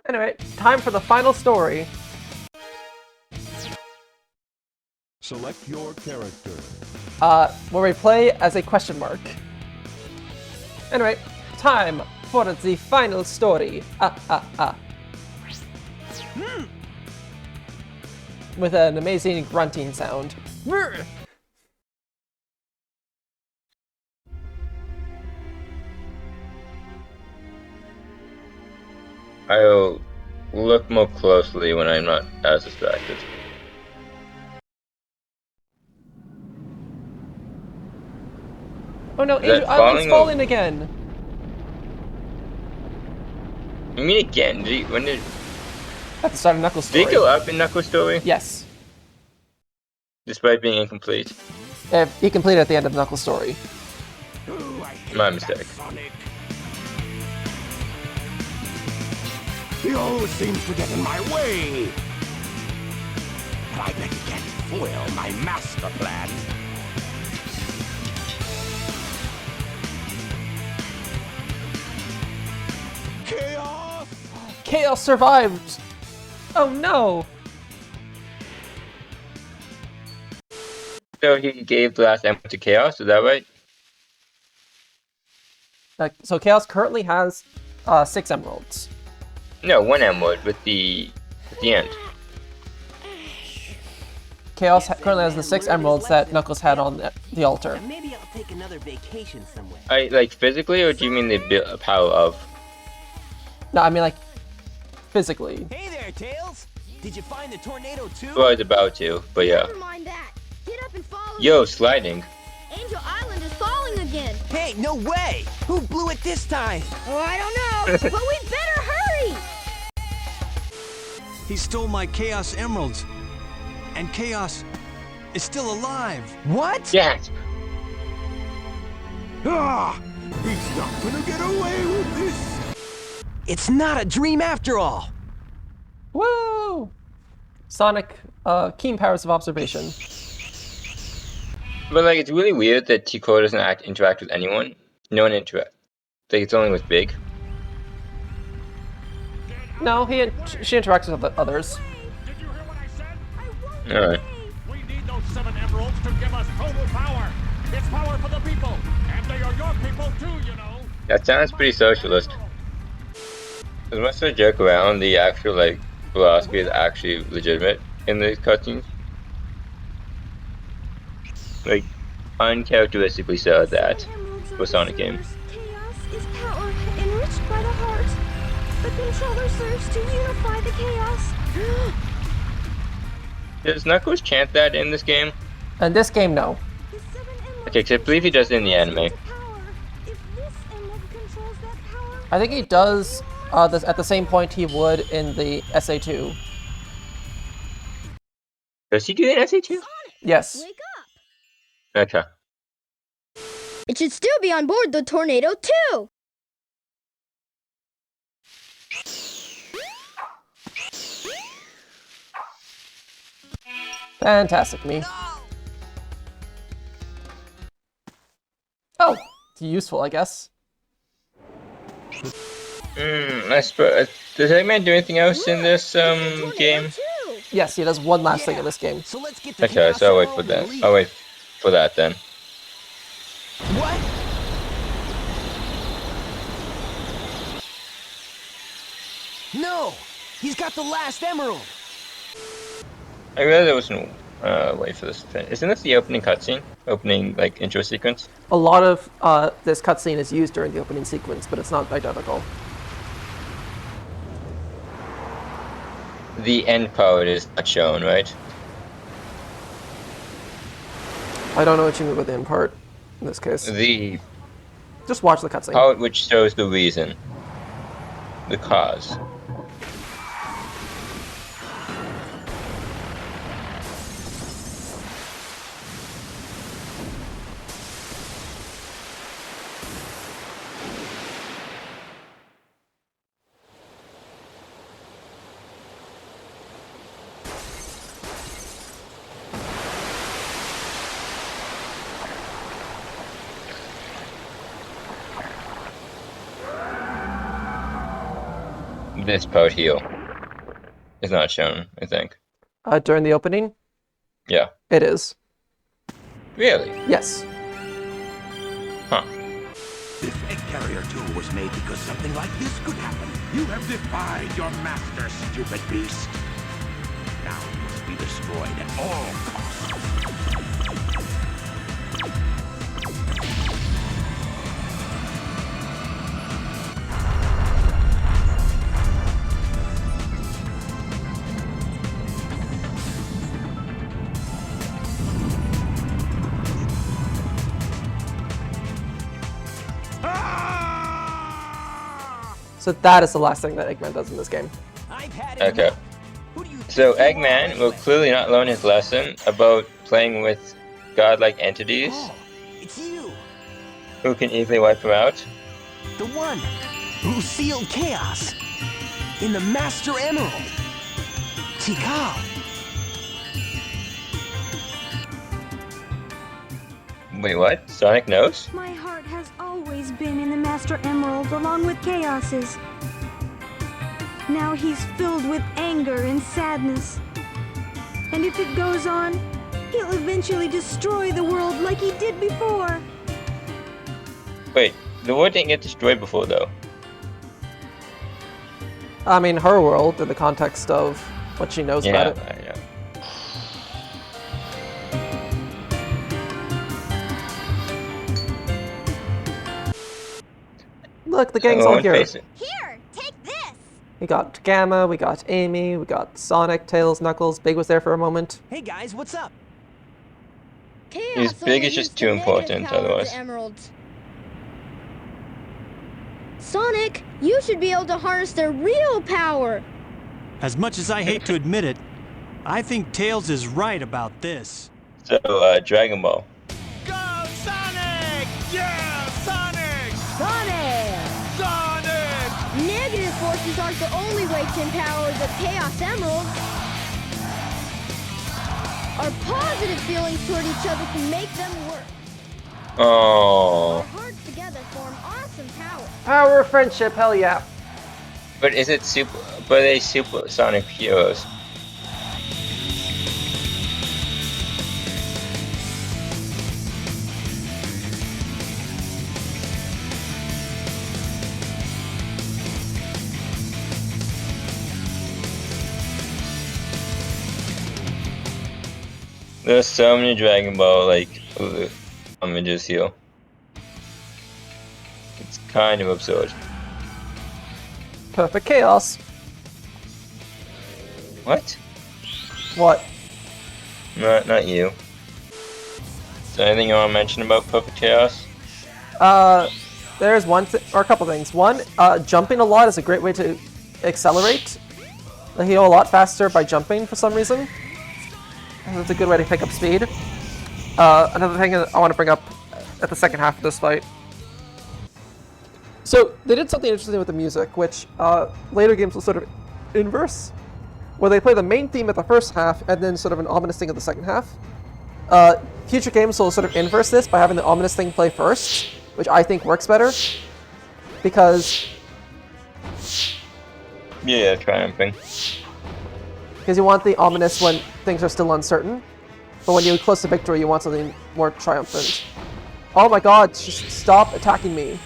Anyway, time for the final story. Select your character. Where we play as a question mark. Anyway, time for the final story. With an amazing grunting sound. I'll look more closely when I'm not as distracted. Oh no, Is that Angel Island's falling falling again! You mean again? When did At the start of Knuckles' they story. go up in Knuckles' story? Yes. Despite being incomplete? He completed at the end of Knuckles' story. My mistake. He always seems to get in my way. But I bet he can't foil my master plan. Chaos! Chaos survives! Oh no! So he gave the last emerald to Chaos, is that right? So Chaos currently has 6 emeralds. No, 1 emerald with the end. Chaos currently has the 6 emeralds that Knuckles had on the altar. Maybe I'll take another vacation somewhere. Like physically, or do you mean the power of? No, I mean like physically. Hey there, Tails! Did you find the tornado too? Well, I was about to, but yeah. Never mind that. Get up and follow Yo, me. sliding. Angel Island is falling again. Hey, no way! Who blew it this time? Oh, I don't know, but we better hurry. He stole my Chaos Emeralds. And Chaos is still alive. What? Yes. Ah! He's not gonna get away with this! It's not a dream after all! Woo! Sonic, keen powers of observation. But like, it's really weird that Tico doesn't interact with anyone. No one interact. Like, it's only with Big. No, she interacts with others. Did you hear what I said? Alright. We need those 7 emeralds to give us total power. It's power for the people, and they are your people too, you know. That sounds pretty socialist. As much as I joke around, the actual like philosophy is actually legitimate in these cutscenes. Like, uncharacteristically so that for Sonic games. Chaos is power enriched by the heart. The controller serves to unify the chaos. Does Knuckles chant that in this game? In this game, no. The 7 emeralds Okay, 'cause I believe he does it in the anime. power. If this emerald controls that power, I think he does at the same point he would in the SA2. Does he do that in SA2? Yes. wake up. Okay. It should still be on board the tornado too. Fantastic, me. Oh, it's useful, I guess. I suppose. Does Eggman do anything else in this game? Too. Yes, he does one last thing in this game. So let's get the Okay, Chaos so I'll wait for Emerald that. and leave. I'll wait for that then. What? No! He's got the last emerald! I realized I wasn't wait for this to finish. Isn't this the opening cutscene? Opening like intro sequence? A lot of this cutscene is used during the opening sequence, but it's not identical. The end part is not shown, right? I don't know what you mean by the end part in this case. The Just watch the cutscene. part which shows the reason. The cause. this part here is not shown, I think. During the opening, Yeah. it is. Really? Yes. Huh. This egg carrier tool was made because something like this could happen. You have defied your master, stupid beast. Now you must be destroyed at all costs. So that is the last thing that Eggman does in this game. I've had Okay. enough. Who do you think So you are, Eggman will anyway? clearly not learn his lesson about playing with godlike entities Oh, it's you. who can easily wipe him out. The one who sealed chaos in the Master Emerald. Tikal. Wait, what? Sonic knows? My heart has always been in the Master Emerald along with Chaos's. Now he's filled with anger and sadness. And if it goes on, he'll eventually destroy the world like he did before. Wait, the world didn't get destroyed before though. I mean, her world in the context of what she knows Yeah, about it. I know. Look, the gang's Oh, all let's here. face it. Here, take this! We got Gamma, we got Amy, we got Sonic, Tails, Knuckles. Big was there for a moment. Hey guys, what's up? Chaos His big only is just used too the negative important power of the otherwise. emeralds. Sonic, you should be able to harness their real power. As much as I hate to admit it, I think Tails is right about this. So, Dragon Ball. Go, Sonic! Yeah, Sonic! Sonic! Sonic! Negative forces aren't the only way to empower the Chaos Emeralds. Our positive feelings toward each other can make them work. Our Oh, hearts together form awesome power. Power of friendship, hell yeah. but is it super? But they super Sonic heroes. There's so many Dragon Ball like images here. It's kind of absurd. Perfect chaos. What? What? Not you. Is there anything you want to mention about Perfect Chaos? There's or a couple things. One, jumping a lot is a great way to accelerate. Like, you go a lot faster by jumping for some reason. That's a good way to pick up speed. Another thing I want to bring up at the second half of this fight. So they did something interesting with the music, which later games will sort of inverse, where they play the main theme at the first half and then sort of an ominous thing at the second half. Future games will sort of inverse this by having the ominous thing play first, which I think works better, because Yeah, triumphing. you want the ominous when things are still uncertain, but when you're close to victory, you want something more triumphant. Oh my god, just stop attacking me.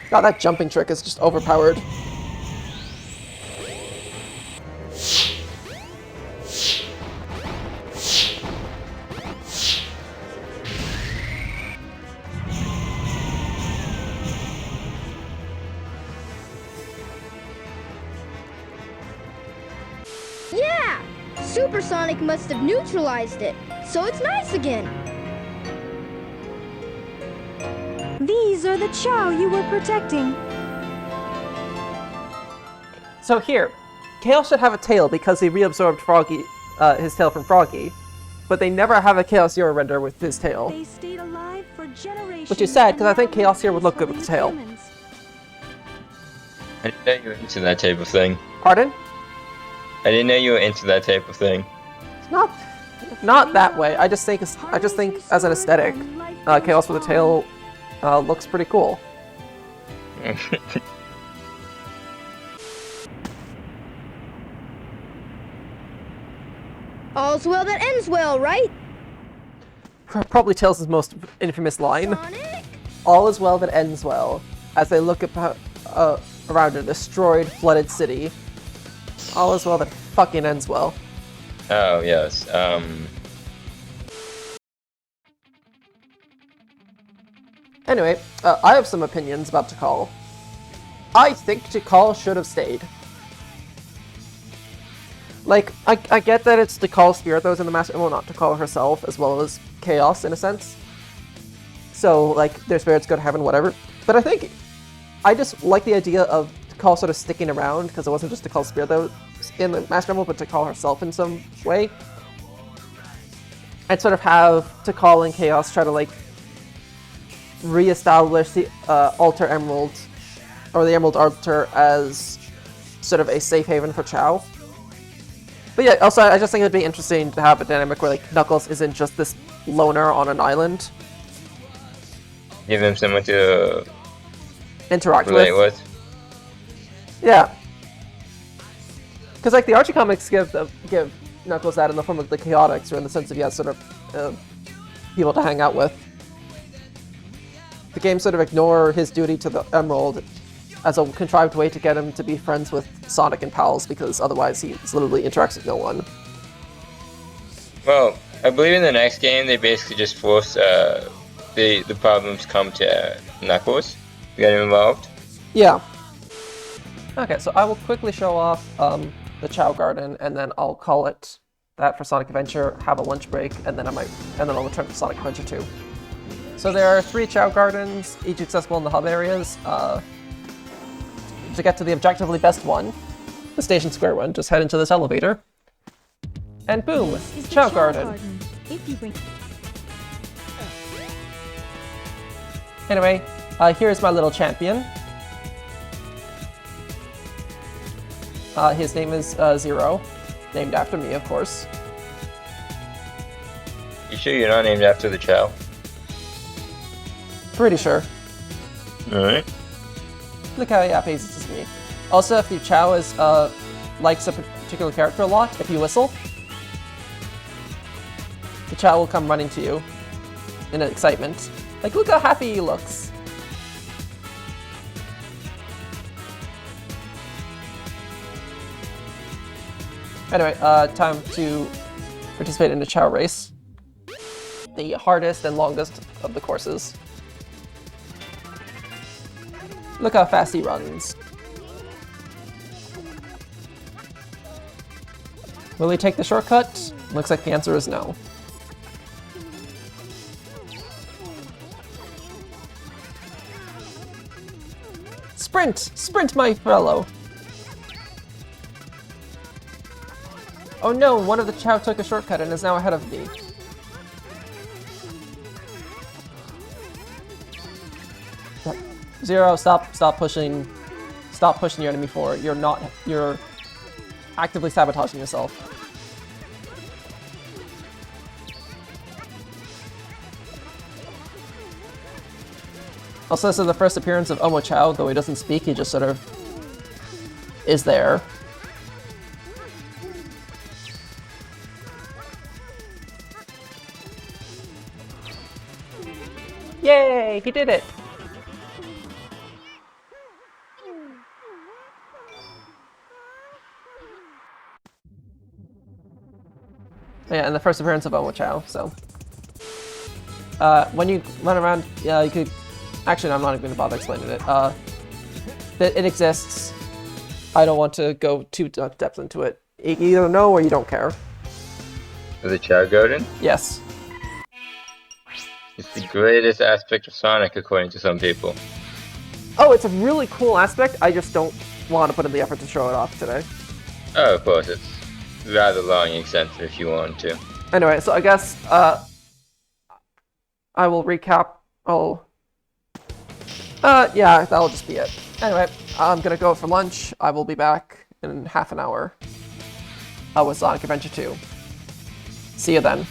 God, that jumping trick is just overpowered. Yeah! Supersonic must have neutralized it, so it's nice again. These are the Chow you were protecting. So here, Chaos should have a tail because he reabsorbed Froggy, his tail from Froggy, but they never have a Chaos Hero render with his tail. They stayed alive for generations. Which is sad, 'cause I and think now Chaos here would look peaceful good with the tail. humans. I didn't know you were into that type of thing. Pardon? I didn't know you were into that type of thing. It's not that way. I just think as an aesthetic, Chaos with a tail looks pretty cool. All's well that ends well, right? Probably Tails' most infamous line. Sonic? All is well that ends well, as they look around a destroyed, flooded city. All is well that fucking ends well. Oh, yes. Anyway, I have some opinions about Tikal. I think Tikal should have stayed. Like, I get that it's Tikal's spirit that was in the Master Emerald, not Tikal herself, as well as Chaos, in a sense. So, like, their spirits go to heaven, whatever. But I just like the idea of Tikal sort of sticking around, because it wasn't just Tikal's spirit that was in the Master Emerald, but Tikal herself in some way. And sort of have Tikal and Chaos try to, like, re-establish the Altar Emerald, or the Emerald Altar, as sort of a safe haven for Chao. But yeah, also I just think it would be interesting to have a dynamic where like Knuckles isn't just this loner on an island. Give him someone to Interact relate with. Yeah. Because like the Archie comics give Knuckles that in the form of the Chaotix, or in the sense of he has sort of people to hang out with. The games sort of ignore his duty to the Emerald as a contrived way to get him to be friends with Sonic and pals, because otherwise he literally interacts with no one. Well, I believe in the next game they basically just force the problems come to Knuckles to get him involved. Yeah. Okay, so I will quickly show off the Chao Garden, and then I'll call it that for Sonic Adventure, have a lunch break, and then I'll return to Sonic Adventure 2. So there are 3 Chao Gardens, each accessible in the hub areas. To get to the objectively best one, the Station Square one, just head into this elevator. And boom, This is the Chao Garden. If you bring... Anyway, here's my little champion. His name is Zero, named after me, of course. You sure you're not named after the Chao? Pretty sure. Alright. Look how happy this is me. Also, if the Chao likes a particular character a lot, if you whistle, the Chao will come running to you in excitement. Like, look how happy he looks. Anyway, time to participate in the Chao race. The hardest and longest of the courses. Look how fast he runs. Will he take the shortcut? Looks like the answer is no. Sprint! Sprint, my fellow! Oh no, one of the Chao took a shortcut and is now ahead of me. Zero, stop pushing your enemy forward. You're actively sabotaging yourself. Also, this is the first appearance of Omo Chao, though he doesn't speak, he just sort of is there. Yay, he did it! Yeah, and the first appearance of Omo Chao, so. When you run around, you could... Actually, no, I'm not even going to bother explaining it. It exists. I don't want to go too depth into it. You either know or you don't care. The Chao Garden? Yes. It's the greatest aspect of Sonic, according to some people. Oh, it's a really cool aspect, I just don't want to put in the effort to show it off today. Oh, of course, it's rather long and extensive if you want to. Anyway, so I guess, I will recap. Yeah, that'll just be it. Anyway, I'm gonna go for lunch. I will be back in half an hour with Sonic Adventure 2. See you then.